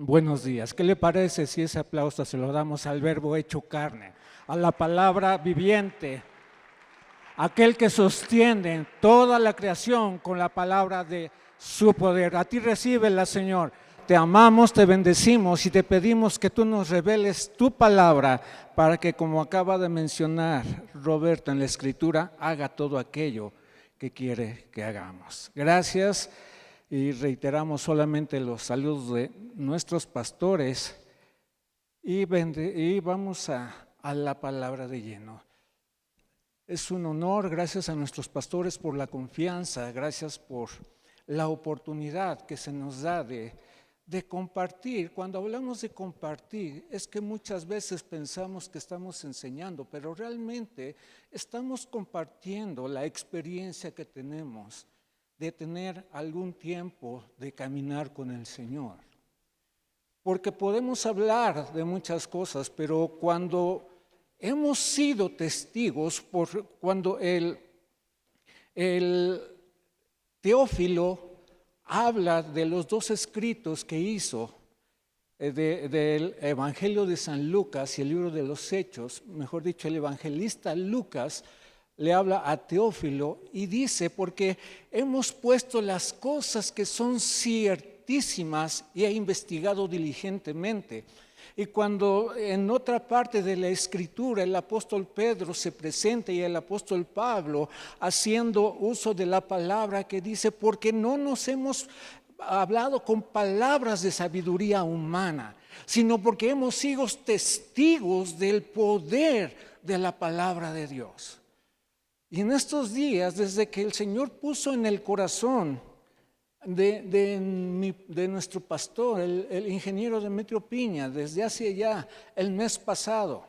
Buenos días. ¿Qué le parece si ese aplauso se lo damos al verbo hecho carne, a la palabra viviente, aquel que sostiene toda la creación con la palabra de su poder? A ti recíbela, Señor. Te amamos, te bendecimos y te pedimos que tú nos reveles tu palabra para que, como acaba de mencionar Roberto en la Escritura, haga todo aquello que quiere que hagamos. Gracias. Y reiteramos solamente los saludos de nuestros pastores y vamos a la palabra de lleno. Es un honor, gracias a nuestros pastores por la confianza, gracias por la oportunidad que se nos da de compartir. Cuando hablamos de compartir, es que muchas veces pensamos que estamos enseñando, pero realmente estamos compartiendo la experiencia que tenemos de tener algún tiempo de caminar con el Señor. Porque podemos hablar de muchas cosas, pero cuando hemos sido testigos, cuando el Teófilo habla de los dos escritos que hizo, del Evangelio de San Lucas y el libro de los Hechos, mejor dicho, el evangelista Lucas le habla a Teófilo y dice, porque hemos puesto las cosas que son ciertísimas y he investigado diligentemente. Y cuando en otra parte de la Escritura el apóstol Pedro se presenta y el apóstol Pablo haciendo uso de la palabra que dice, porque no nos hemos hablado con palabras de sabiduría humana, sino porque hemos sido testigos del poder de la palabra de Dios. Y en estos días, desde que el Señor puso en el corazón de nuestro pastor, el ingeniero Demetrio Piña, desde hace ya el mes pasado,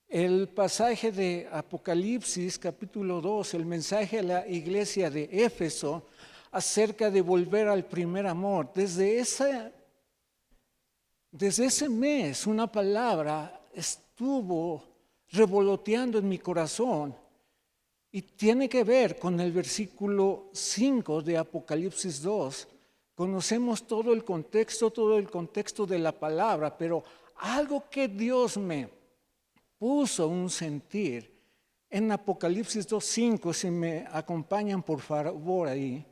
el pasaje de Apocalipsis capítulo 2, el mensaje a la iglesia de Éfeso acerca de volver al primer amor, desde ese mes una palabra estuvo revoloteando en mi corazón. Y tiene que ver con el versículo 5 de Apocalipsis 2. Conocemos todo el contexto de la palabra, pero algo que Dios me puso un sentir en Apocalipsis 2:5, si me acompañan por favor ahí,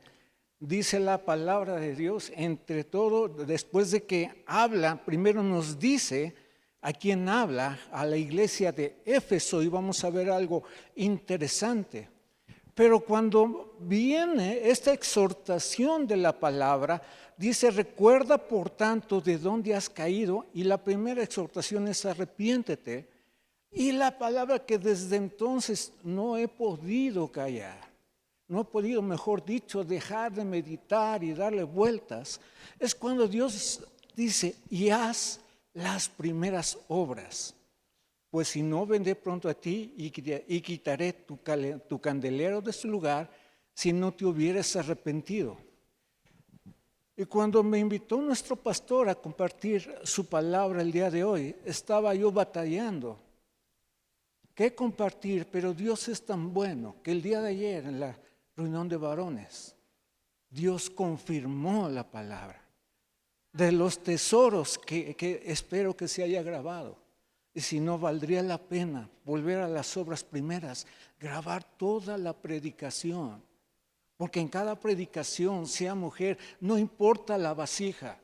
dice la palabra de Dios, entre todo, después de que habla, primero nos dice a quien habla, a la iglesia de Éfeso, y vamos a ver algo interesante. Pero cuando viene esta exhortación de la palabra, dice, recuerda por tanto de dónde has caído, y la primera exhortación es arrepiéntete, y la palabra que desde entonces no he podido callar, no he podido, mejor dicho, dejar de meditar y darle vueltas, es cuando Dios dice, y haz las primeras obras, pues si no, vendré pronto a ti y quitaré tu candelero de su lugar si no te hubieras arrepentido. Y cuando me invitó nuestro pastor a compartir su palabra el día de hoy, estaba yo batallando qué compartir, pero Dios es tan bueno que el día de ayer en la reunión de varones, Dios confirmó la palabra de los tesoros que espero que se haya grabado. Y si no, valdría la pena volver a las obras primeras, grabar toda la predicación. Porque en cada predicación, sea mujer, no importa la vasija,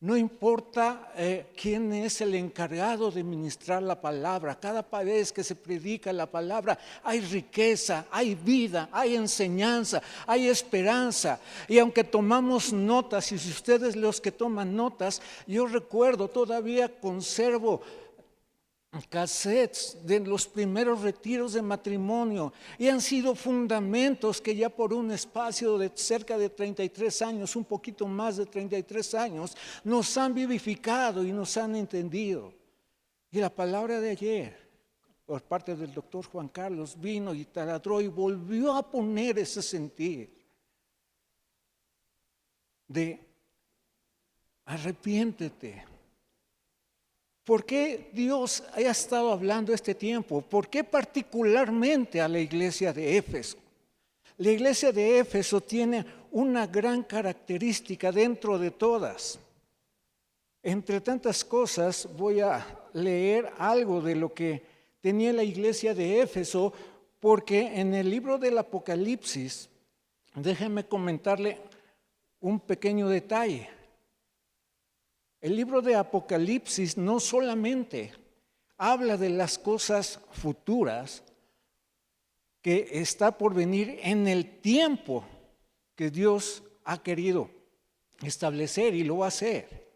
no importa quién es el encargado de ministrar la palabra. Cada vez que se predica la palabra hay riqueza, hay vida, hay enseñanza, hay esperanza. Y aunque tomamos notas, y si ustedes los que toman notas, yo recuerdo, todavía conservo cassettes de los primeros retiros de matrimonio, y han sido fundamentos que ya por un espacio de cerca de 33 años, un poquito más de 33 años, nos han vivificado y nos han entendido. Y la palabra de ayer, por parte del doctor Juan Carlos, vino y taladró y volvió a poner ese sentir de arrepiéntete. ¿Por qué Dios ha estado hablando este tiempo? ¿Por qué particularmente a la iglesia de Éfeso? La iglesia de Éfeso tiene una gran característica dentro de todas. Entre tantas cosas, voy a leer algo de lo que tenía la iglesia de Éfeso, porque en el libro del Apocalipsis, déjenme comentarle un pequeño detalle. El libro de Apocalipsis no solamente habla de las cosas futuras que está por venir en el tiempo que Dios ha querido establecer y lo va a hacer.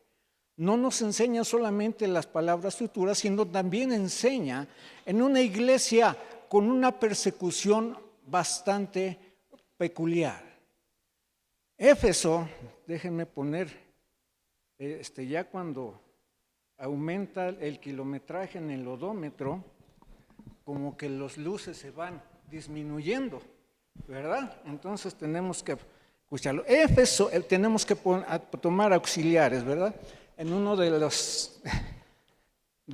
No nos enseña solamente las palabras futuras, sino también enseña en una iglesia con una persecución bastante peculiar. Éfeso, déjenme poner, ya cuando aumenta el kilometraje en el odómetro, como que las luces se van disminuyendo, ¿verdad? Entonces tenemos que escucharlo. Éfeso, tenemos que tomar auxiliares, ¿verdad? En uno de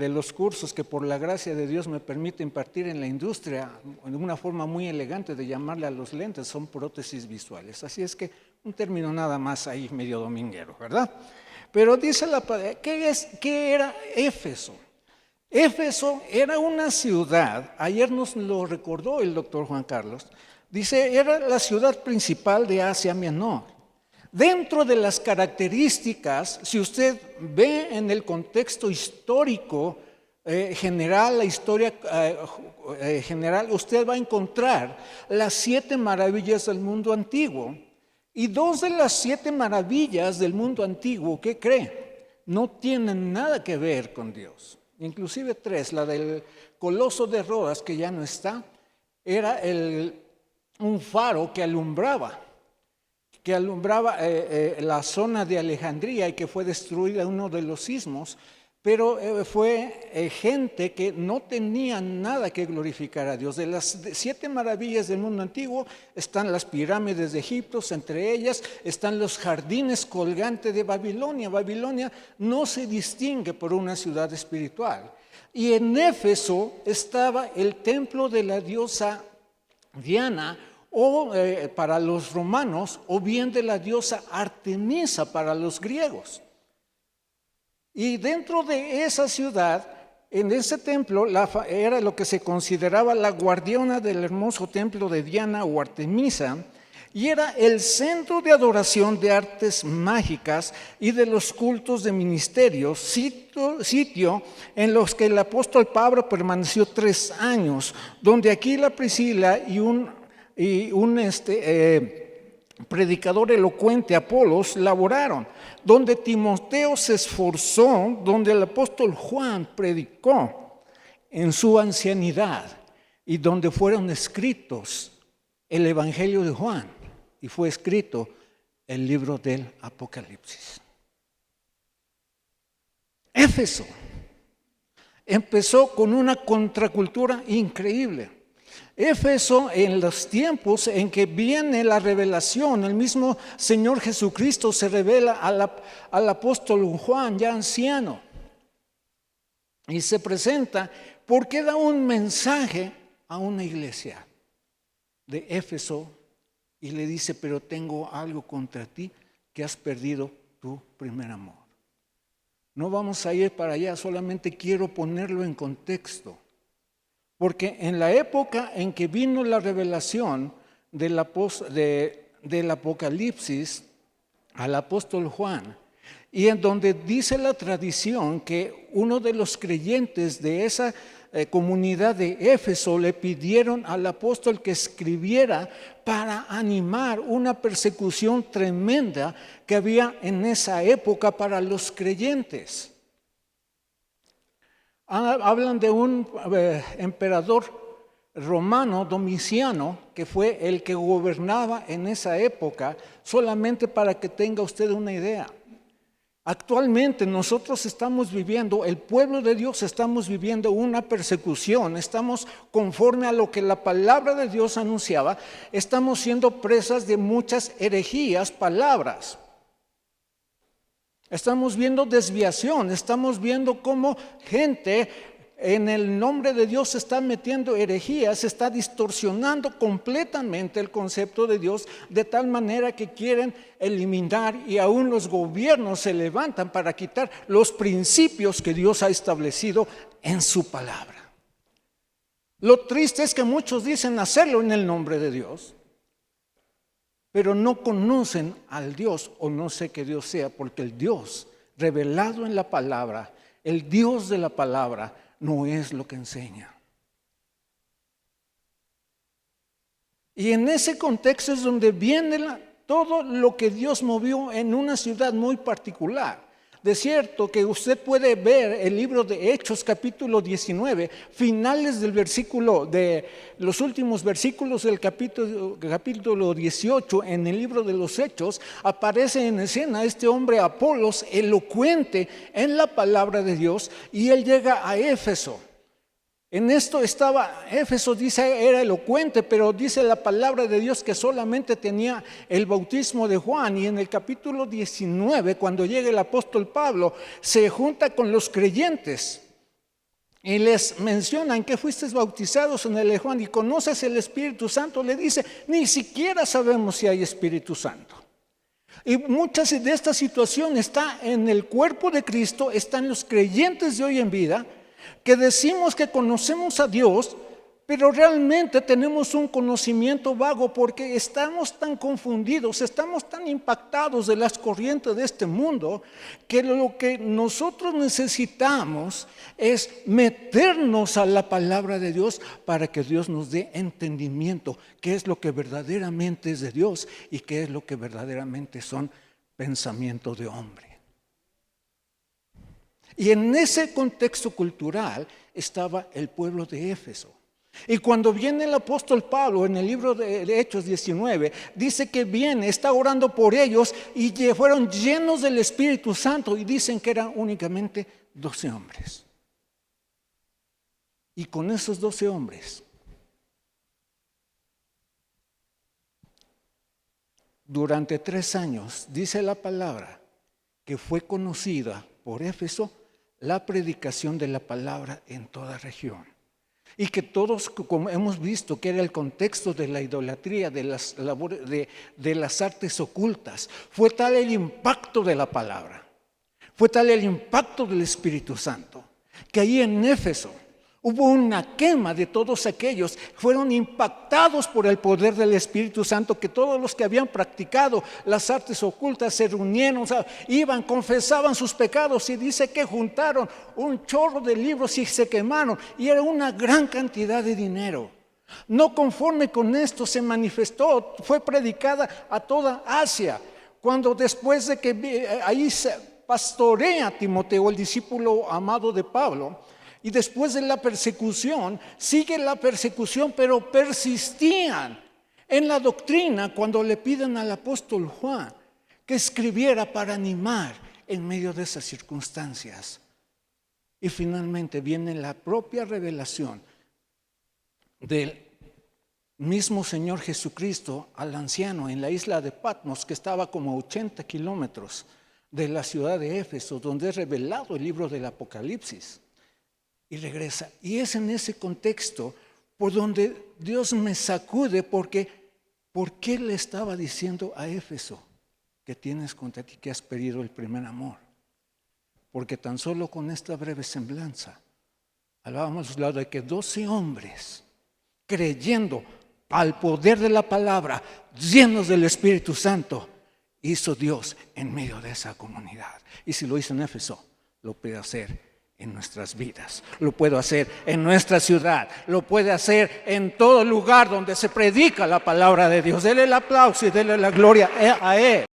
los cursos que por la gracia de Dios me permite impartir en la industria, en una forma muy elegante de llamarle a los lentes, son prótesis visuales. Así es que un término nada más ahí medio dominguero, ¿verdad? Pero dice la palabra, ¿qué era Éfeso? Éfeso era una ciudad, ayer nos lo recordó el doctor Juan Carlos, dice, era la ciudad principal de Asia Menor. Dentro de las características, si usted ve en el contexto histórico general, la historia general, usted va a encontrar las 7 maravillas del mundo antiguo. Y 2 de las 7 maravillas del mundo antiguo, ¿qué cree? No tienen nada que ver con Dios. Inclusive 3, la del Coloso de Rodas, que ya no está, era un faro que alumbraba la zona de Alejandría y que fue destruida en uno de los sismos, pero fue gente que no tenía nada que glorificar a Dios. De las 7 maravillas del mundo antiguo están las pirámides de Egipto, entre ellas están los jardines colgantes de Babilonia. Babilonia no se distingue por una ciudad espiritual. Y en Éfeso estaba el templo de la diosa Diana, o para los romanos, o bien de la diosa Artemisa para los griegos. Y dentro de esa ciudad, en ese templo, era lo que se consideraba la guardiana del hermoso templo de Diana o Artemisa, y era el centro de adoración de artes mágicas y de los cultos de ministerios, sitio en los que el apóstol Pablo permaneció 3 años, donde Aquila, Priscila y un predicador elocuente, Apolos, laboraron, donde Timoteo se esforzó, donde el apóstol Juan predicó en su ancianidad y donde fueron escritos el Evangelio de Juan y fue escrito el libro del Apocalipsis. Éfeso empezó con una contracultura increíble. Éfeso, en los tiempos en que viene la revelación, el mismo Señor Jesucristo se revela al apóstol Juan, ya anciano, y se presenta porque da un mensaje a una iglesia de Éfeso y le dice, pero tengo algo contra ti, que has perdido tu primer amor. No vamos a ir para allá, solamente quiero ponerlo en contexto. Porque en la época en que vino la revelación del Apocalipsis al apóstol Juan, y en donde dice la tradición que uno de los creyentes de esa comunidad de Éfeso le pidieron al apóstol que escribiera para animar una persecución tremenda que había en esa época para los creyentes. Hablan de un emperador romano, Domiciano, que fue el que gobernaba en esa época, solamente para que tenga usted una idea. Actualmente nosotros estamos viviendo, el pueblo de Dios estamos viviendo una persecución, estamos conforme a lo que la palabra de Dios anunciaba, estamos siendo presas de muchas herejías, palabras. Estamos viendo desviación, estamos viendo cómo gente en el nombre de Dios se están metiendo herejías, se está distorsionando completamente el concepto de Dios, de tal manera que quieren eliminar, y aún los gobiernos se levantan para quitar los principios que Dios ha establecido en su palabra. Lo triste es que muchos dicen hacerlo en el nombre de Dios, pero no conocen al Dios, o no sé qué Dios sea, porque el Dios revelado en la palabra, el Dios de la palabra, no es lo que enseña. Y en ese contexto es donde viene todo lo que Dios movió en una ciudad muy particular. De cierto que usted puede ver el libro de Hechos capítulo 19, finales del versículo, de los últimos versículos del capítulo 18, en el libro de los Hechos, aparece en escena este hombre Apolos, elocuente en la palabra de Dios, y él llega a Éfeso. En esto estaba, Éfeso dice era elocuente, pero dice la palabra de Dios que solamente tenía el bautismo de Juan. Y en el capítulo 19, cuando llega el apóstol Pablo, se junta con los creyentes y les mencionan que fuiste bautizados en el de Juan y conoces el Espíritu Santo. Le dice, ni siquiera sabemos si hay Espíritu Santo. Y muchas de esta situación está en el cuerpo de Cristo, están los creyentes de hoy en vida, que decimos que conocemos a Dios, pero realmente tenemos un conocimiento vago porque estamos tan confundidos, estamos tan impactados de las corrientes de este mundo, que lo que nosotros necesitamos es meternos a la palabra de Dios para que Dios nos dé entendimiento, qué es lo que verdaderamente es de Dios y qué es lo que verdaderamente son pensamientos de hombre. Y en ese contexto cultural estaba el pueblo de Éfeso. Y cuando viene el apóstol Pablo en el libro de Hechos 19, dice que viene, está orando por ellos y fueron llenos del Espíritu Santo, y dicen que eran únicamente 12 hombres. Y con esos 12 hombres, durante 3 años, dice la palabra, que fue conocida por Éfeso la predicación de la palabra en toda región. Y que todos, como hemos visto, que era el contexto de la idolatría, de las labores, de las artes ocultas, fue tal el impacto de la palabra, fue tal el impacto del Espíritu Santo, que ahí en Éfeso hubo una quema de todos aquellos, fueron impactados por el poder del Espíritu Santo, que todos los que habían practicado las artes ocultas se reunieron, iban, confesaban sus pecados, y dice que juntaron un chorro de libros y se quemaron, y era una gran cantidad de dinero. No conforme con esto se manifestó, fue predicada a toda Asia, cuando después de que ahí se pastorea Timoteo, el discípulo amado de Pablo. Y después de la persecución, sigue la persecución, pero persistían en la doctrina cuando le piden al apóstol Juan que escribiera para animar en medio de esas circunstancias. Y finalmente viene la propia revelación del mismo Señor Jesucristo al anciano en la isla de Patmos, que estaba como a 80 kilómetros de la ciudad de Éfeso, donde es revelado el libro del Apocalipsis. Y regresa. Y es en ese contexto por donde Dios me sacude, porque ¿por qué le estaba diciendo a Éfeso que tienes contra ti que has perdido el primer amor? Porque tan solo con esta breve semblanza hablábamos de que 12 hombres, creyendo al poder de la palabra, llenos del Espíritu Santo, hizo Dios en medio de esa comunidad. Y si lo hizo en Éfeso, lo puede hacer en nuestras vidas, lo puedo hacer en nuestra ciudad, lo puede hacer en todo lugar donde se predica la palabra de Dios. Dele el aplauso y dele la gloria a Él.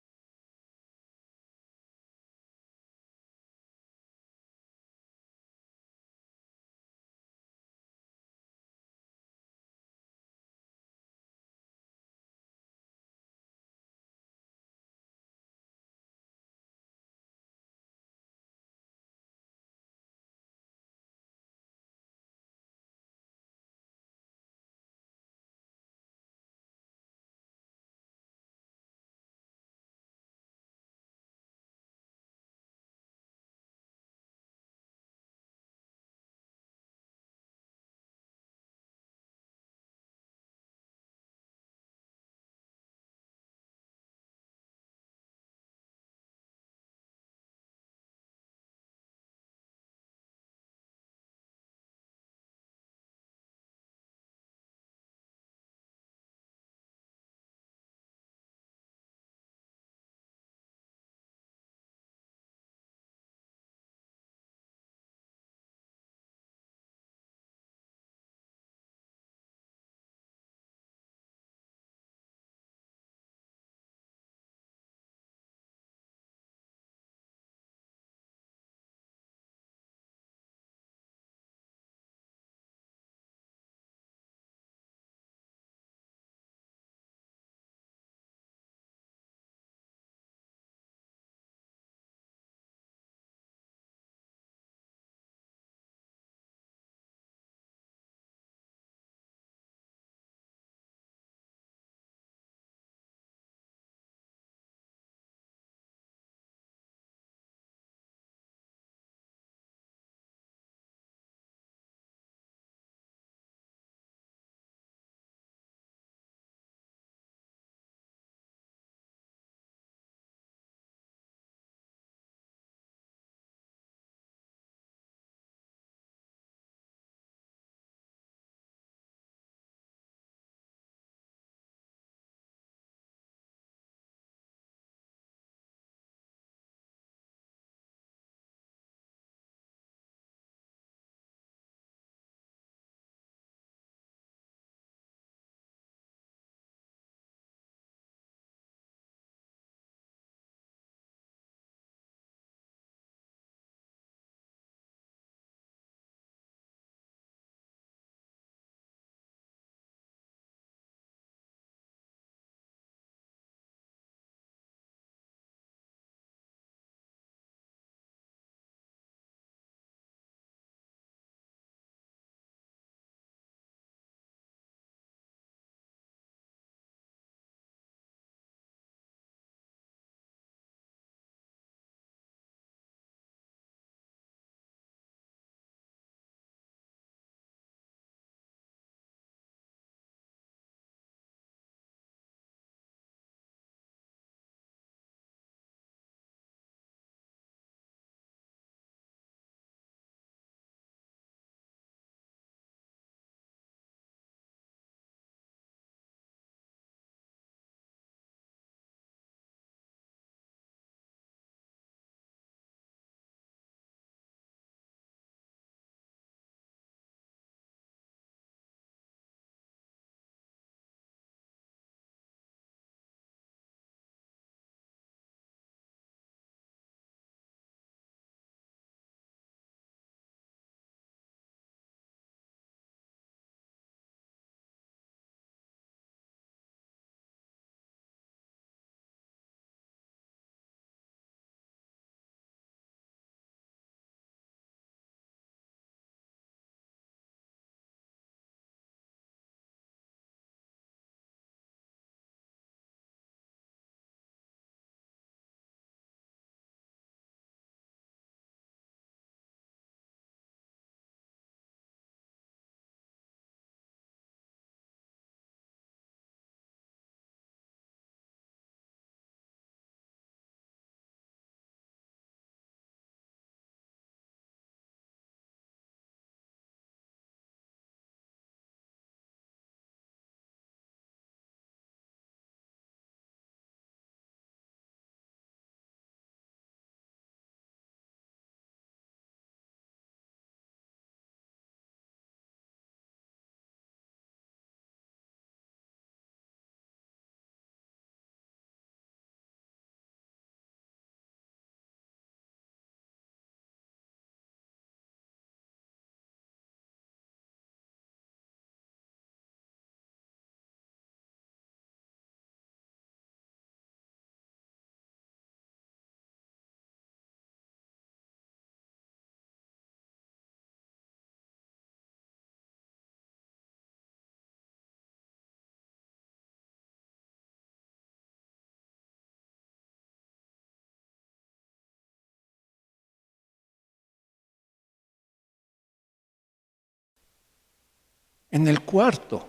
En el cuarto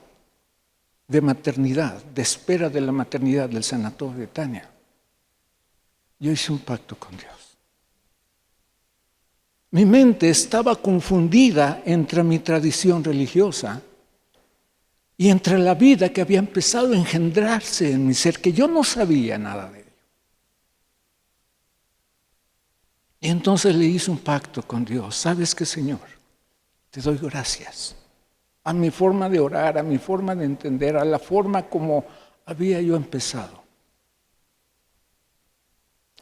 de maternidad, de espera de la maternidad del sanatorio de Tania, yo hice un pacto con Dios. Mi mente estaba confundida entre mi tradición religiosa y entre la vida que había empezado a engendrarse en mi ser, que yo no sabía nada de ello. Y entonces le hice un pacto con Dios. ¿Sabes qué, Señor? Te doy gracias a mi forma de orar, a mi forma de entender, a la forma como había yo empezado.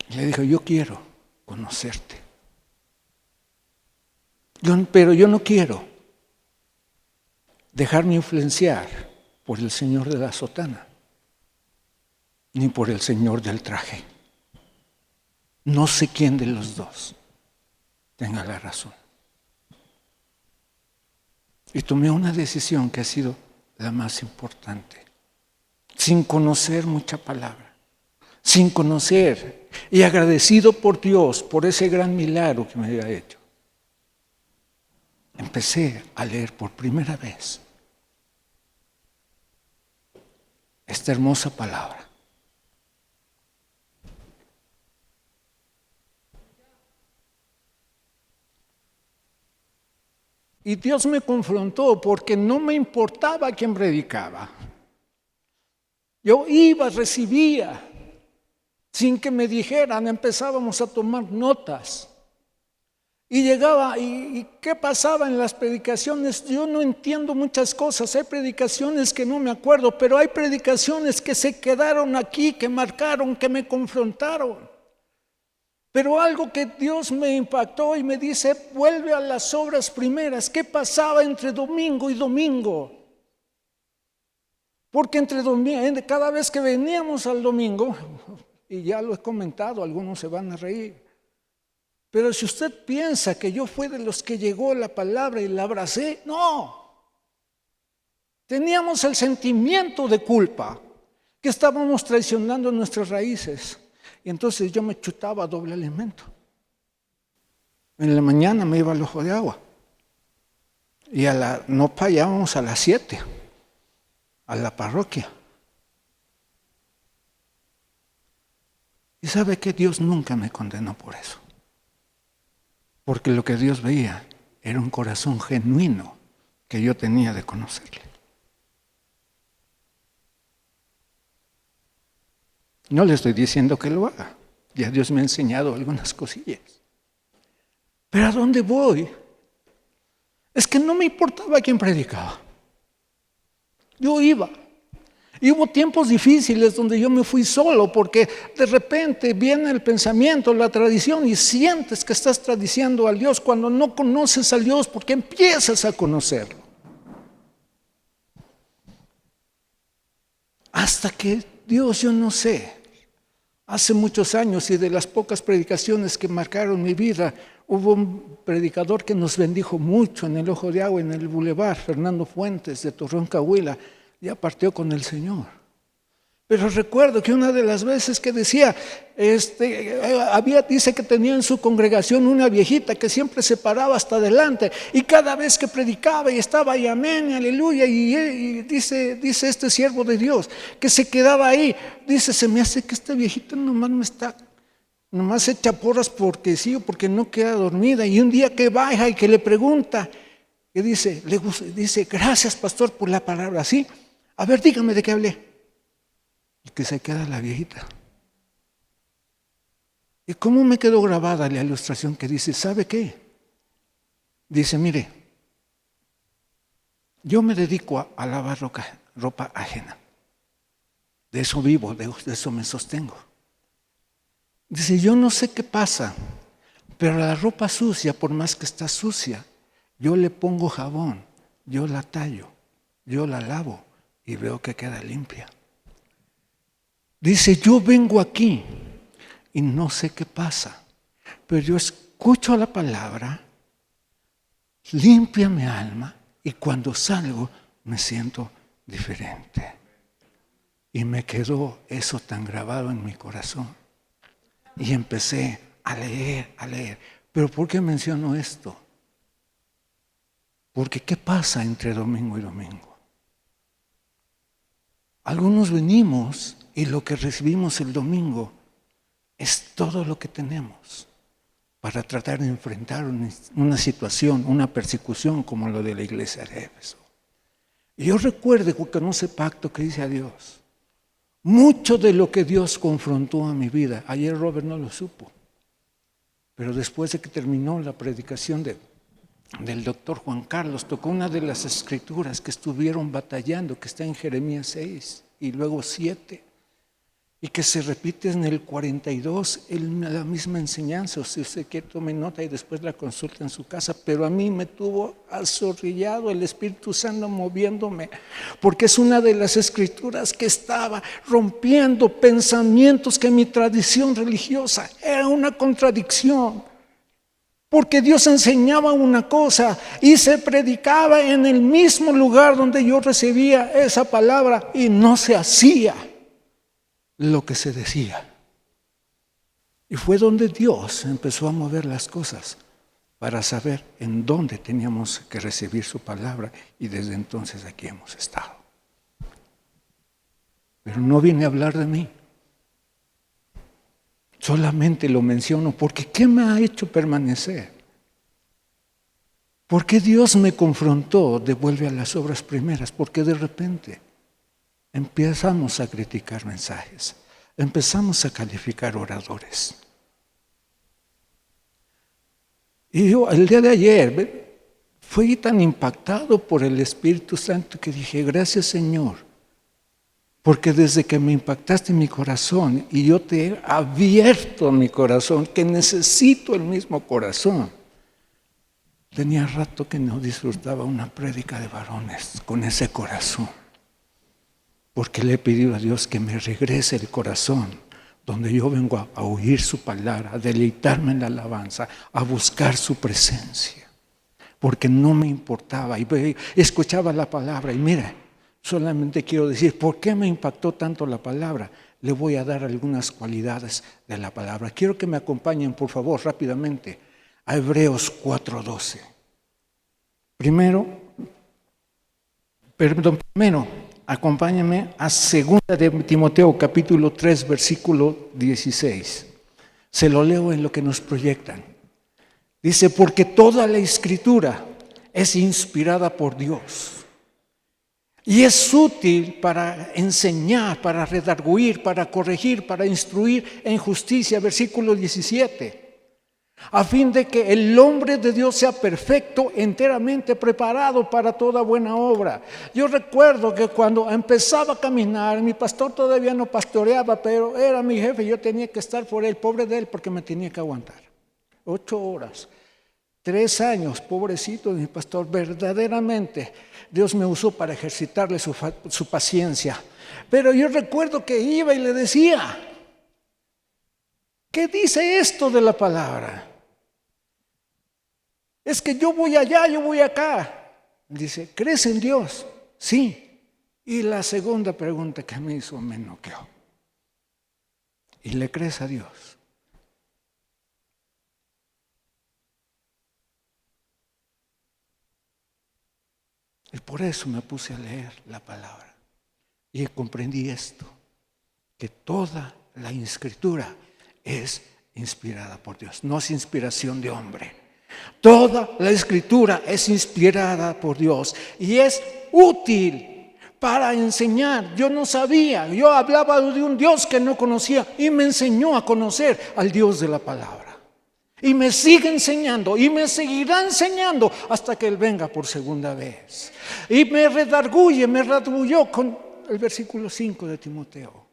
Y le dije, yo quiero conocerte. Pero yo no quiero dejarme influenciar por el señor de la sotana, ni por el señor del traje. No sé quién de los dos tenga la razón. Y tomé una decisión que ha sido la más importante, sin conocer mucha palabra, sin conocer, y agradecido por Dios por ese gran milagro que me había hecho. Empecé a leer por primera vez esta hermosa palabra. Y Dios me confrontó porque no me importaba quién predicaba. Yo iba, recibía, sin que me dijeran, empezábamos a tomar notas. Y llegaba, ¿y qué pasaba en las predicaciones? Yo no entiendo muchas cosas, hay predicaciones que no me acuerdo, pero hay predicaciones que se quedaron aquí, que marcaron, que me confrontaron. Pero algo que Dios me impactó y me dice, vuelve a las obras primeras. ¿Qué pasaba entre domingo y domingo? Porque cada vez que veníamos al domingo, y ya lo he comentado, algunos se van a reír, pero si usted piensa que yo fui de los que llegó la palabra y la abracé, no. Teníamos el sentimiento de culpa, que estábamos traicionando nuestras raíces. Y entonces yo me chutaba doble alimento. En la mañana me iba al Ojo de Agua. Y no fallábamos a las 7, a la parroquia. Y sabe que Dios nunca me condenó por eso. Porque lo que Dios veía era un corazón genuino que yo tenía de conocerle. No le estoy diciendo que lo haga. Ya Dios me ha enseñado algunas cosillas. Pero ¿a dónde voy? Es que no me importaba quién predicaba. Yo iba. Y hubo tiempos difíciles donde yo me fui solo porque de repente viene el pensamiento, la tradición y sientes que estás tradiciendo al Dios cuando no conoces al Dios porque empiezas a conocerlo. Hasta que Dios, yo no sé, hace muchos años y de las pocas predicaciones que marcaron mi vida, hubo un predicador que nos bendijo mucho en el Ojo de Agua, en el Boulevard, Fernando Fuentes de Torreón, Coahuila. Ya partió con el Señor. Pero recuerdo que una de las veces que decía, dice que tenía en su congregación una viejita que siempre se paraba hasta adelante y cada vez que predicaba y estaba ahí, amén, aleluya, y dice este siervo de Dios que se quedaba ahí, dice, se me hace que esta viejita nomás echa porras porque sí o porque no queda dormida, y un día que baja y que le pregunta, que dice, gracias pastor por la palabra, ¿sí? A ver, dígame de qué hablé. Y que se queda la viejita. ¿Y cómo me quedó grabada la ilustración que dice, ¿sabe qué? Dice, mire, yo me dedico a lavar ropa ajena. De eso vivo, de eso me sostengo. Dice, yo no sé qué pasa, pero la ropa sucia, por más que está sucia, yo le pongo jabón, yo la tallo, yo la lavo y veo que queda limpia. Dice, yo vengo aquí y no sé qué pasa, pero yo escucho la palabra, limpia mi alma y cuando salgo me siento diferente. Y me quedó eso tan grabado en mi corazón. Y empecé a leer. ¿Pero por qué menciono esto? Porque ¿qué pasa entre domingo y domingo? Algunos venimos y lo que recibimos el domingo es todo lo que tenemos para tratar de enfrentar una situación, una persecución como lo de la iglesia de Éfeso. Y yo recuerdo con ese pacto que hice a Dios, mucho de lo que Dios confrontó a mi vida, ayer Robert no lo supo, pero después de que terminó la predicación del doctor Juan Carlos, tocó una de las escrituras que estuvieron batallando, que está en Jeremías 6 y luego 7, y que se repite en el 42, la misma enseñanza. O si usted quiere, tome nota y después la consulta en su casa, pero a mí me tuvo azorrillado el Espíritu Santo moviéndome, porque es una de las escrituras que estaba rompiendo pensamientos que mi tradición religiosa era una contradicción. Porque Dios enseñaba una cosa y se predicaba en el mismo lugar donde yo recibía esa palabra y no se hacía lo que se decía. Y fue donde Dios empezó a mover las cosas para saber en dónde teníamos que recibir su palabra, y desde entonces aquí hemos estado. Pero no viene a hablar de mí. Solamente lo menciono porque ¿qué me ha hecho permanecer? ¿Por qué Dios me confrontó de vuelve a las obras primeras? Porque de repente empezamos a criticar mensajes, empezamos a calificar oradores. Y yo el día de ayer fui tan impactado por el Espíritu Santo que dije, gracias Señor, porque desde que me impactaste mi corazón y yo te he abierto mi corazón, que necesito el mismo corazón. Tenía rato que no disfrutaba una prédica de varones con ese corazón, porque le he pedido a Dios que me regrese el corazón, donde yo vengo a oír su palabra, a deleitarme en la alabanza, a buscar su presencia, porque no me importaba, y escuchaba la palabra, y mira, solamente quiero decir, ¿por qué me impactó tanto la palabra? Le voy a dar algunas cualidades de la palabra. Quiero que me acompañen, por favor, rápidamente, a Hebreos 4:12. Primero, acompáñame a 2 de Timoteo, capítulo 3, versículo 16. Se lo leo en lo que nos proyectan. Dice, porque toda la Escritura es inspirada por Dios y es útil para enseñar, para redarguir, para corregir, para instruir en justicia. Versículo 17. A fin de que el hombre de Dios sea perfecto, enteramente preparado para toda buena obra. Yo recuerdo que cuando empezaba a caminar, mi pastor todavía no pastoreaba, pero era mi jefe, yo tenía que estar por él, pobre de él, porque me tenía que aguantar. 8 horas, 3 años, pobrecito de mi pastor, verdaderamente Dios me usó para ejercitarle su paciencia. Pero yo recuerdo que iba y le decía, ¿qué dice esto de la palabra? Es que yo voy allá, yo voy acá. Dice, ¿crees en Dios? Sí. Y la segunda pregunta que me hizo me noqueó. ¿Y le crees a Dios? Y por eso me puse a leer la palabra. Y comprendí esto, que toda la Escritura es inspirada por Dios, no es inspiración de hombre. Toda la Escritura es inspirada por Dios y es útil para enseñar. Yo no sabía, yo hablaba de un Dios que no conocía y me enseñó a conocer al Dios de la palabra. Y me sigue enseñando y me seguirá enseñando hasta que Él venga por segunda vez. Y me redarguyó con el versículo 5 de Timoteo,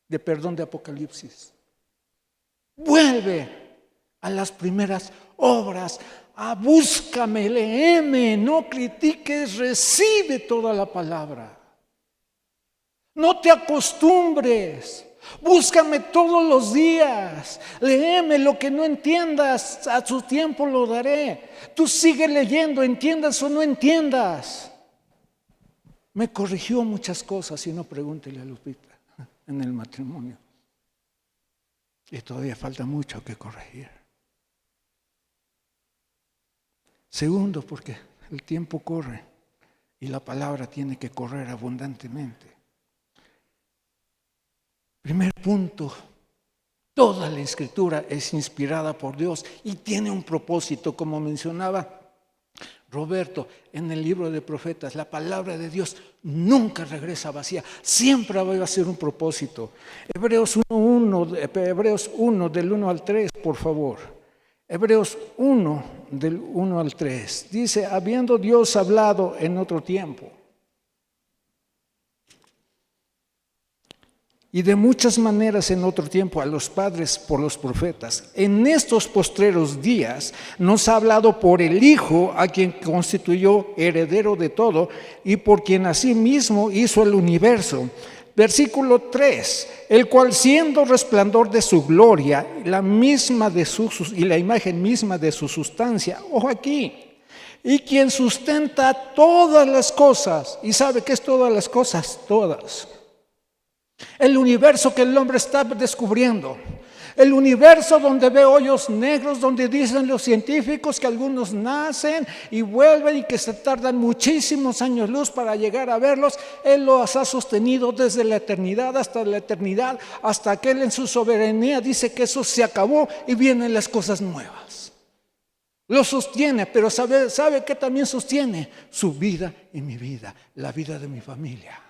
de Apocalipsis. Vuelve a las primeras obras, búscame, léeme, no critiques, recibe toda la palabra. No te acostumbres, búscame todos los días, léeme lo que no entiendas, a su tiempo lo daré. Tú sigue leyendo, entiendas o no entiendas. Me corrigió muchas cosas, y no pregúntele a Lupita en el matrimonio. Y todavía falta mucho que corregir. Segundo, porque el tiempo corre y la palabra tiene que correr abundantemente. Primer punto, toda la Escritura es inspirada por Dios y tiene un propósito, como mencionaba Roberto en el libro de Profetas. La palabra de Dios nunca regresa vacía, siempre va a ser un propósito. Hebreos 1 del 1 al 3, por favor. Hebreos 1 del 1 al 3 dice: habiendo Dios hablado en otro tiempo y de muchas maneras en otro tiempo a los padres por los profetas, en estos postreros días nos ha hablado por el Hijo, a quien constituyó heredero de todo y por quien asimismo hizo el universo. Versículo 3, el cual siendo resplandor de su gloria, la misma de y la imagen misma de su sustancia, ojo aquí, y quien sustenta todas las cosas. ¿Y sabe qué es todas las cosas? Todas. El universo que el hombre está descubriendo, el universo donde ve hoyos negros, donde dicen los científicos que algunos nacen y vuelven y que se tardan muchísimos años luz para llegar a verlos. Él los ha sostenido desde la eternidad hasta la eternidad, hasta que Él en su soberanía dice que eso se acabó y vienen las cosas nuevas. Lo sostiene, pero ¿sabe qué también sostiene? Su vida y mi vida, la vida de mi familia.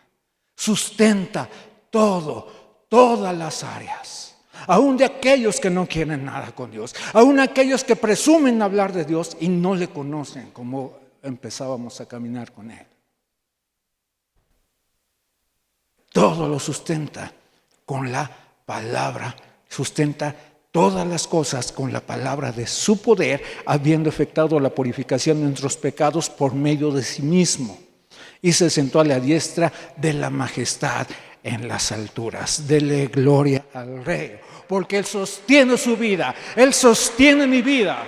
Sustenta todas las áreas, aún de aquellos que no quieren nada con Dios, aún aquellos que presumen hablar de Dios y no le conocen como empezábamos a caminar con Él. Todo lo sustenta con la palabra, sustenta todas las cosas con la palabra de su poder, habiendo efectuado la purificación de nuestros pecados por medio de sí mismo, y se sentó a la diestra de la majestad en las alturas. Dele gloria al Rey, porque Él sostiene su vida, Él sostiene mi vida.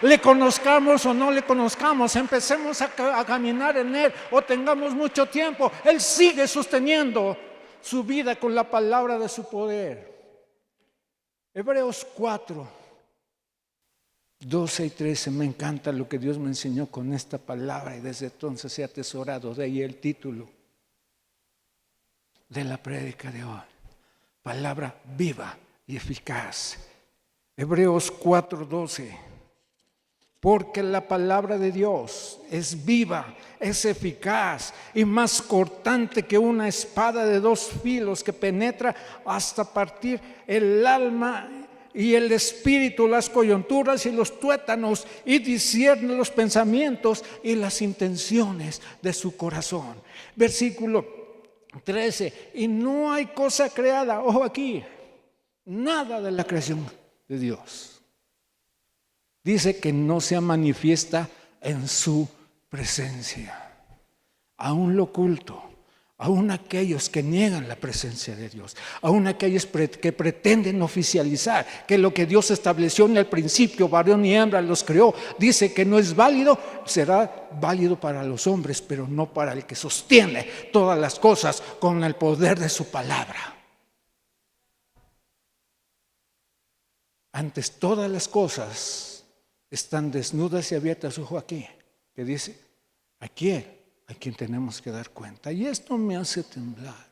Le conozcamos o no le conozcamos, empecemos a caminar en Él o tengamos mucho tiempo, Él sigue sosteniendo su vida con la palabra de su poder. Hebreos 4, 12 y 13, me encanta lo que Dios me enseñó con esta palabra y desde entonces he atesorado de ahí el título de la prédica de hoy: palabra viva y eficaz. Hebreos 4:12, porque la palabra de Dios es viva, es eficaz y más cortante que una espada de dos filos, que penetra hasta partir el alma y el espíritu, las coyunturas y los tuétanos, y discierne los pensamientos y las intenciones de su corazón. Versículo 13, y no hay cosa creada, ojo aquí, nada de la creación de Dios, dice que no sea manifiesta en su presencia. Aún lo oculto, aún aquellos que niegan la presencia de Dios, aún aquellos que pretenden oficializar que lo que Dios estableció en el principio, varón y hembra los creó, dice que no es válido, será válido para los hombres, pero no para el que sostiene todas las cosas con el poder de su palabra. Antes todas las cosas están desnudas y abiertas, ojo aquí, que dice, aquí a quien tenemos que dar cuenta. Y esto me hace temblar.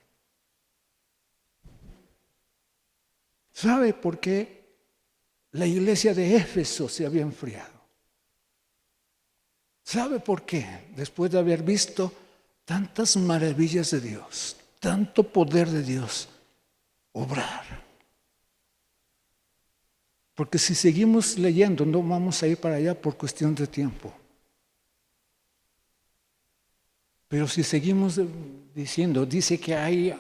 ¿Sabe por qué la iglesia de Éfeso se había enfriado? ¿Sabe por qué? Después de haber visto tantas maravillas de Dios, tanto poder de Dios obrar. Porque si seguimos leyendo, no vamos a ir para allá por cuestión de tiempo. Pero si seguimos diciendo, dice que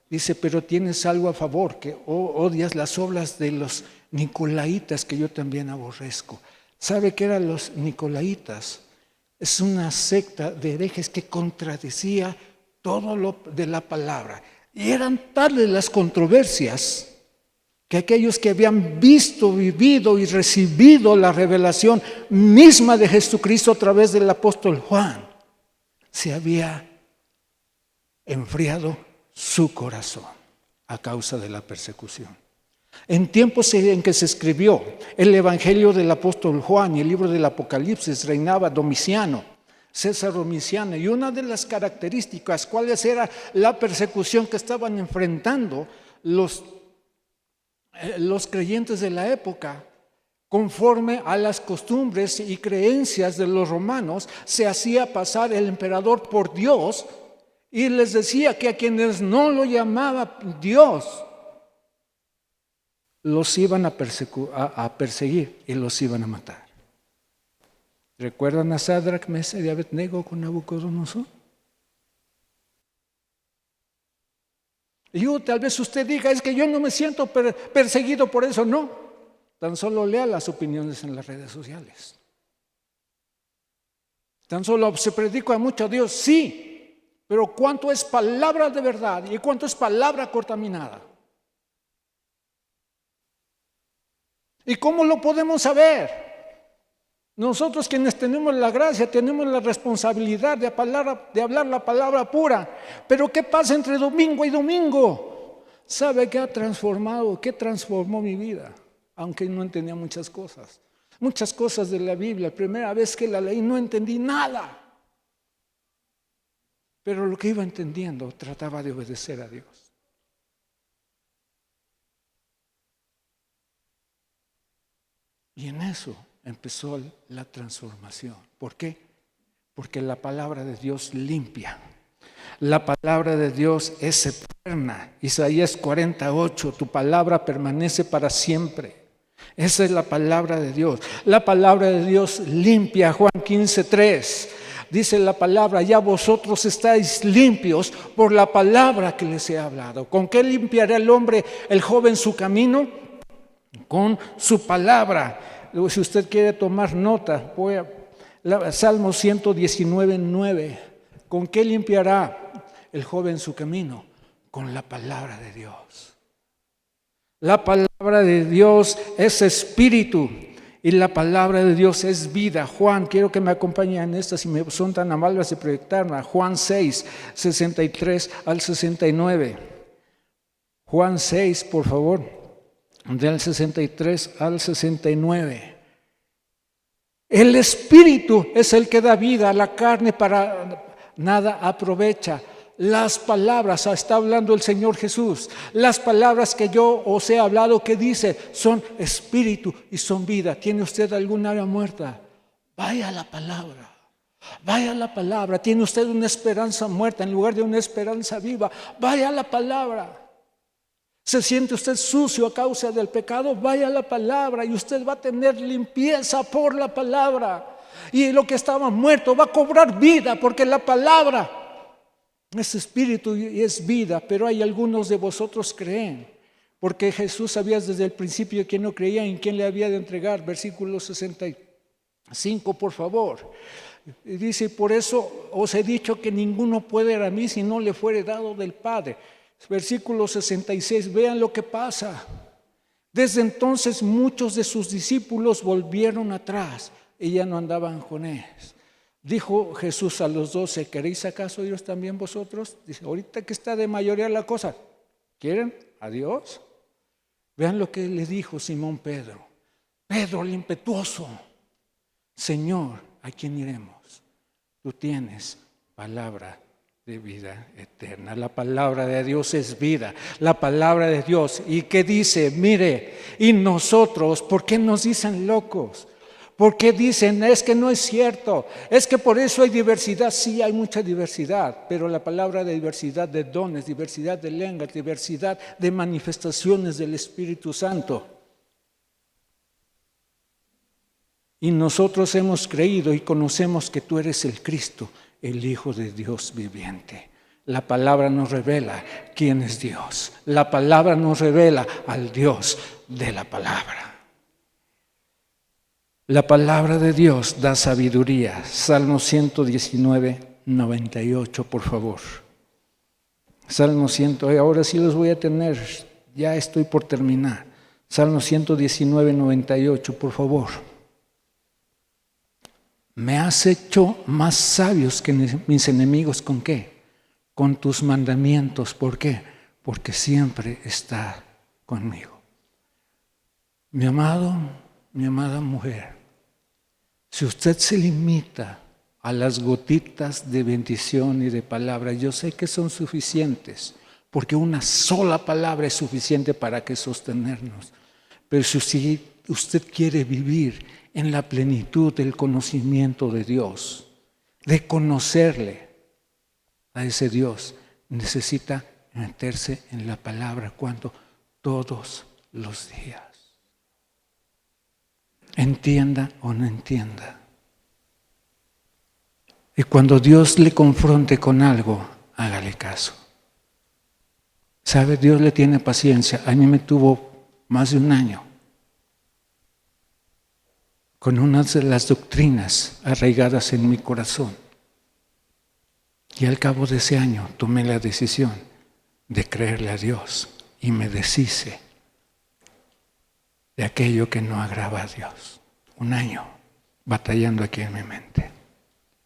dice, pero tienes algo a favor, que odias las obras de los nicolaitas, que yo también aborrezco. ¿Sabe qué eran los nicolaitas? Es una secta de herejes que contradecía todo lo de la palabra. Y eran tales las controversias que aquellos que habían visto, vivido y recibido la revelación misma de Jesucristo a través del apóstol Juan, se había enfriado su corazón a causa de la persecución. En tiempos en que se escribió el Evangelio del apóstol Juan y el libro del Apocalipsis, reinaba Domiciano, César Domiciano, y una de las características, ¿cuáles era la persecución que estaban enfrentando los creyentes de la época? Conforme a las costumbres y creencias de los romanos, se hacía pasar el emperador por Dios y les decía que a quienes no lo llamaba Dios, los iban a perseguir y los iban a matar. ¿Recuerdan a Sadrach, Mesach y Abednego con Nabucodonosor? Y tal vez usted diga, es que yo no me siento perseguido por eso. No, tan solo lea las opiniones en las redes sociales. Tan solo se predica mucho a Dios, sí, pero ¿cuánto es palabra de verdad y cuánto es palabra contaminada? ¿Y cómo lo podemos saber? Nosotros quienes tenemos la gracia, tenemos la responsabilidad de hablar la palabra pura. Pero ¿qué pasa entre domingo y domingo? ¿Sabe qué ha transformado? ¿Qué transformó mi vida? Aunque no entendía muchas cosas. Muchas cosas de la Biblia. Primera vez que la leí no entendí nada. Pero lo que iba entendiendo trataba de obedecer a Dios. Y en eso empezó la transformación. ¿Por qué? Porque la palabra de Dios limpia. La palabra de Dios es eterna. Isaías 48, tu palabra permanece para siempre. Esa es la palabra de Dios. La palabra de Dios limpia. Juan 15:3. Dice la palabra, ya vosotros estáis limpios por la palabra que les he hablado. ¿Con qué limpiará el hombre, el joven, su camino? Con su palabra. Si usted quiere tomar nota, Salmo 119:9. ¿Con qué limpiará el joven su camino? Con la palabra de Dios. La palabra de Dios es espíritu y la palabra de Dios es vida. Juan, quiero que me acompañen en esta, si me son tan amables de proyectarla. Juan 6, 63 al 69. Juan 6, por favor, del 63 al 69. El espíritu es el que da vida, la carne para nada aprovecha. Las palabras, está hablando el Señor Jesús, las palabras que yo os he hablado, que dice, son espíritu y son vida. ¿Tiene usted alguna área muerta? Vaya a la palabra. Vaya a la palabra. ¿Tiene usted una esperanza muerta en lugar de una esperanza viva? Vaya a la palabra. ¿Se siente usted sucio a causa del pecado? Vaya a la palabra y usted va a tener limpieza por la palabra. Y lo que estaba muerto va a cobrar vida porque la palabra es espíritu y es vida. Pero hay algunos de vosotros creen, porque Jesús sabía desde el principio quién no creía y quién le había de entregar. Versículo 65, por favor. Y dice, por eso os he dicho que ninguno puede ir a mí si no le fuere dado del Padre. Versículo 66, vean lo que pasa. Desde entonces muchos de sus discípulos volvieron atrás y ya no andaban con él. Dijo Jesús a los 12, ¿queréis acaso Dios también vosotros? Dice, ahorita que está de mayoría la cosa, ¿quieren a Dios? Vean lo que le dijo Simón Pedro. Pedro el impetuoso, Señor, ¿a quién iremos? Tú tienes palabra de vida eterna. La palabra de Dios es vida. La palabra de Dios. ¿Y qué dice? Mire, y nosotros, ¿por qué nos dicen locos? ¿Por qué dicen, es que no es cierto? Es que por eso hay diversidad. Sí, hay mucha diversidad, pero la palabra de diversidad de dones, diversidad de lenguas, diversidad de manifestaciones del Espíritu Santo. Y nosotros hemos creído y conocemos que tú eres el Cristo, el Hijo de Dios viviente. La palabra nos revela quién es Dios. La palabra nos revela al Dios de la palabra. La palabra de Dios da sabiduría. Salmo 119:98, por favor. Salmo 100, ahora sí los voy a tener, ya estoy por terminar. Salmo 119:98, por favor. Me has hecho más sabios que mis enemigos. ¿Con qué? Con tus mandamientos. ¿Por qué? Porque siempre está conmigo. Mi amado, mi amada mujer, si usted se limita a las gotitas de bendición y de palabra, yo sé que son suficientes, porque una sola palabra es suficiente para que sostenernos. Pero si usted quiere vivir en la plenitud del conocimiento de Dios, de conocerle a ese Dios, necesita meterse en la palabra cuando todos los días. Entienda o no entienda. Y cuando Dios le confronte con algo, hágale caso. ¿Sabe? Dios le tiene paciencia. A mí me tuvo más de un año con una de las doctrinas arraigadas en mi corazón. Y al cabo de ese año tomé la decisión de creerle a Dios y me deshice de aquello que no agrada a Dios. Un año batallando aquí en mi mente.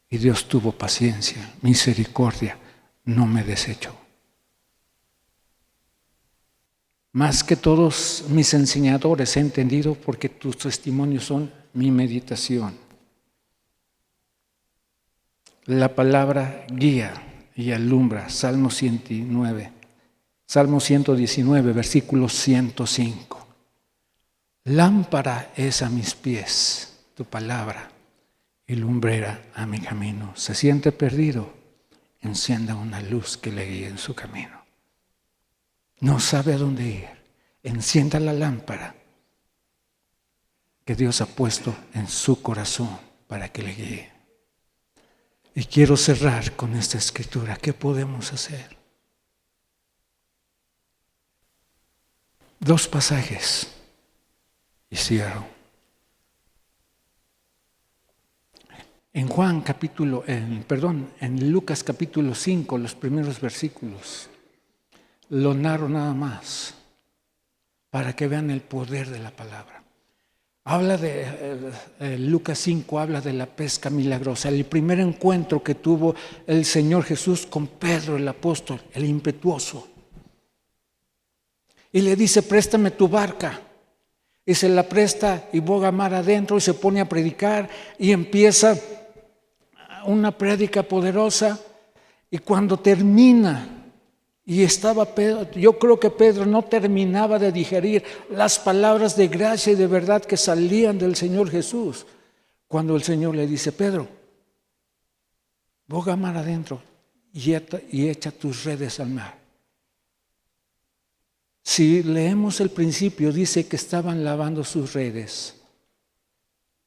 Y Dios tuvo paciencia, misericordia, no me desechó. Más que todos mis enseñadores he entendido porque tus testimonios son mi meditación. La palabra guía y alumbra, Salmo 119, versículo 105. Lámpara es a mis pies tu palabra y lumbrera a mi camino. Se siente perdido, encienda una luz que le guíe en su camino. No sabe a dónde ir, encienda la lámpara que Dios ha puesto en su corazón para que le guíe. Y quiero cerrar con esta escritura. ¿Qué podemos hacer? 2 pasajes y cierro. En Lucas capítulo 5, los primeros versículos, lo narro nada más para que vean el poder de la palabra. Habla Lucas 5 habla de la pesca milagrosa, el primer encuentro que tuvo el Señor Jesús con Pedro, el apóstol, el impetuoso. Y le dice, préstame tu barca. Y se la presta y boga mar adentro y se pone a predicar y empieza una prédica poderosa. Y cuando termina, y estaba Pedro, yo creo que Pedro no terminaba de digerir las palabras de gracia y de verdad que salían del Señor Jesús, cuando el Señor le dice, Pedro, boga mar adentro y echa tus redes al mar. Si leemos el principio, dice que estaban lavando sus redes.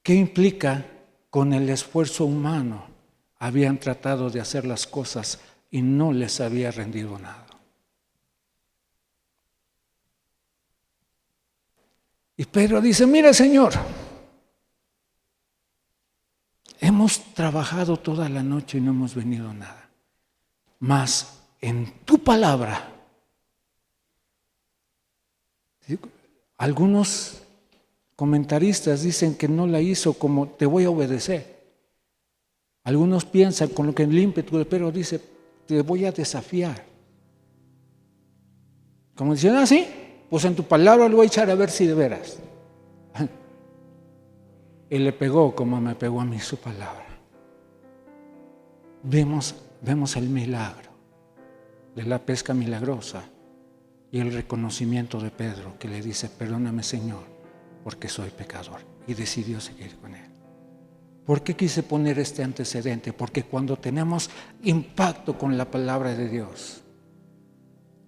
¿Qué implica? Con el esfuerzo humano habían tratado de hacer las cosas y no les había rendido nada. Y Pedro dice, mira Señor, hemos trabajado toda la noche y no hemos venido nada. Mas en tu palabra, algunos comentaristas dicen que no la hizo como te voy a obedecer. Algunos piensan con lo que el ímpetu de Pedro dice, te voy a desafiar. Como dicen, ¿sí? Pues en tu palabra lo voy a echar a ver si de veras. Y le pegó como me pegó a mí su palabra. Vemos el milagro de la pesca milagrosa y el reconocimiento de Pedro que le dice, perdóname Señor, porque soy pecador. Y decidió seguir con él. ¿Por qué quise poner este antecedente? Porque cuando tenemos impacto con la palabra de Dios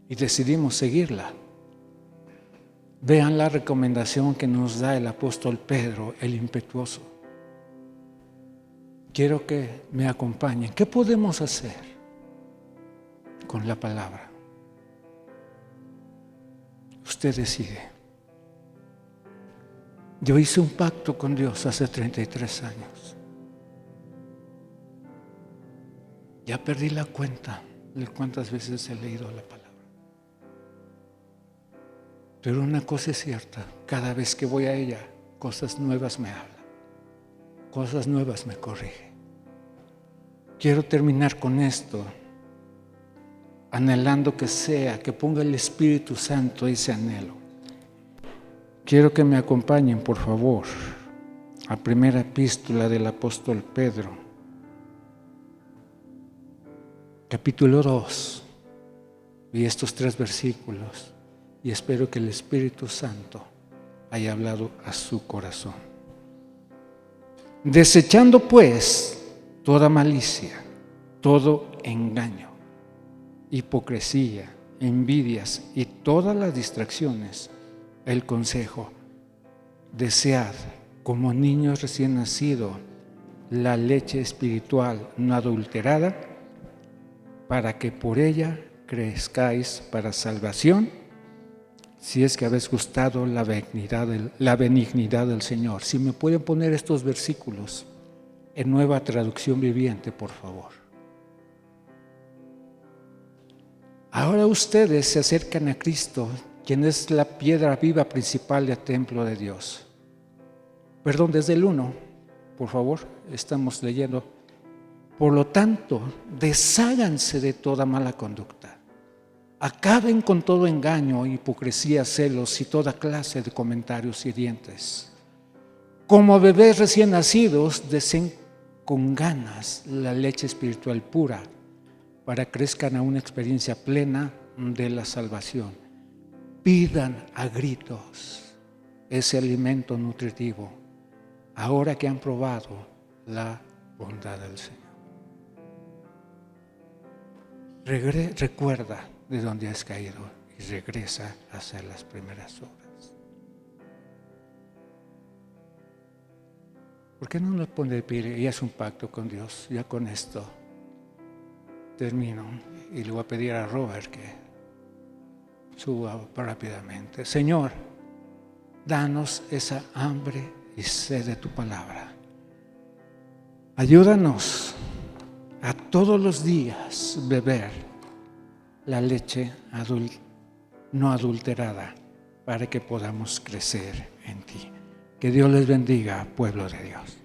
y decidimos seguirla, vean la recomendación que nos da el apóstol Pedro, el impetuoso. Quiero que me acompañen. ¿Qué podemos hacer con la palabra? Usted decide. Yo hice un pacto con Dios hace 33 años. Ya perdí la cuenta de cuántas veces he leído la palabra. Pero una cosa es cierta, cada vez que voy a ella, cosas nuevas me hablan, cosas nuevas me corrigen. Quiero terminar con esto, anhelando que ponga el Espíritu Santo ese anhelo. Quiero que me acompañen, por favor, a primera epístola del apóstol Pedro, capítulo 2, y estos 3 versículos, y espero que el Espíritu Santo haya hablado a su corazón. Desechando pues toda malicia, todo engaño, hipocresía, envidias y todas las distracciones, el consejo: desead como niños recién nacidos la leche espiritual no adulterada, para que por ella crezcáis para salvación, si es que habéis gustado la benignidad del Señor. Si me pueden poner estos versículos en Nueva Traducción Viviente, por favor. Ahora ustedes se acercan a Cristo, quien es la piedra viva principal del templo de Dios. Perdón, desde el 1, por favor, estamos leyendo. Por lo tanto, desháganse de toda mala conducta. Acaben con todo engaño, hipocresía, celos y toda clase de comentarios hirientes. Como bebés recién nacidos, deseen con ganas la leche espiritual pura, para que crezcan a una experiencia plena de la salvación. Pidan a gritos ese alimento nutritivo, ahora que han probado la bondad del Señor. Recuerda de dónde has caído y regresa a hacer las primeras obras. ¿Por qué no nos pone de pie y hace un pacto con Dios? Ya con esto termino y le voy a pedir a Robert que suba rápidamente. Señor, danos esa hambre y sed de tu palabra. Ayúdanos a todos los días beber la leche no adulterada, para que podamos crecer en ti. Que Dios les bendiga, pueblo de Dios.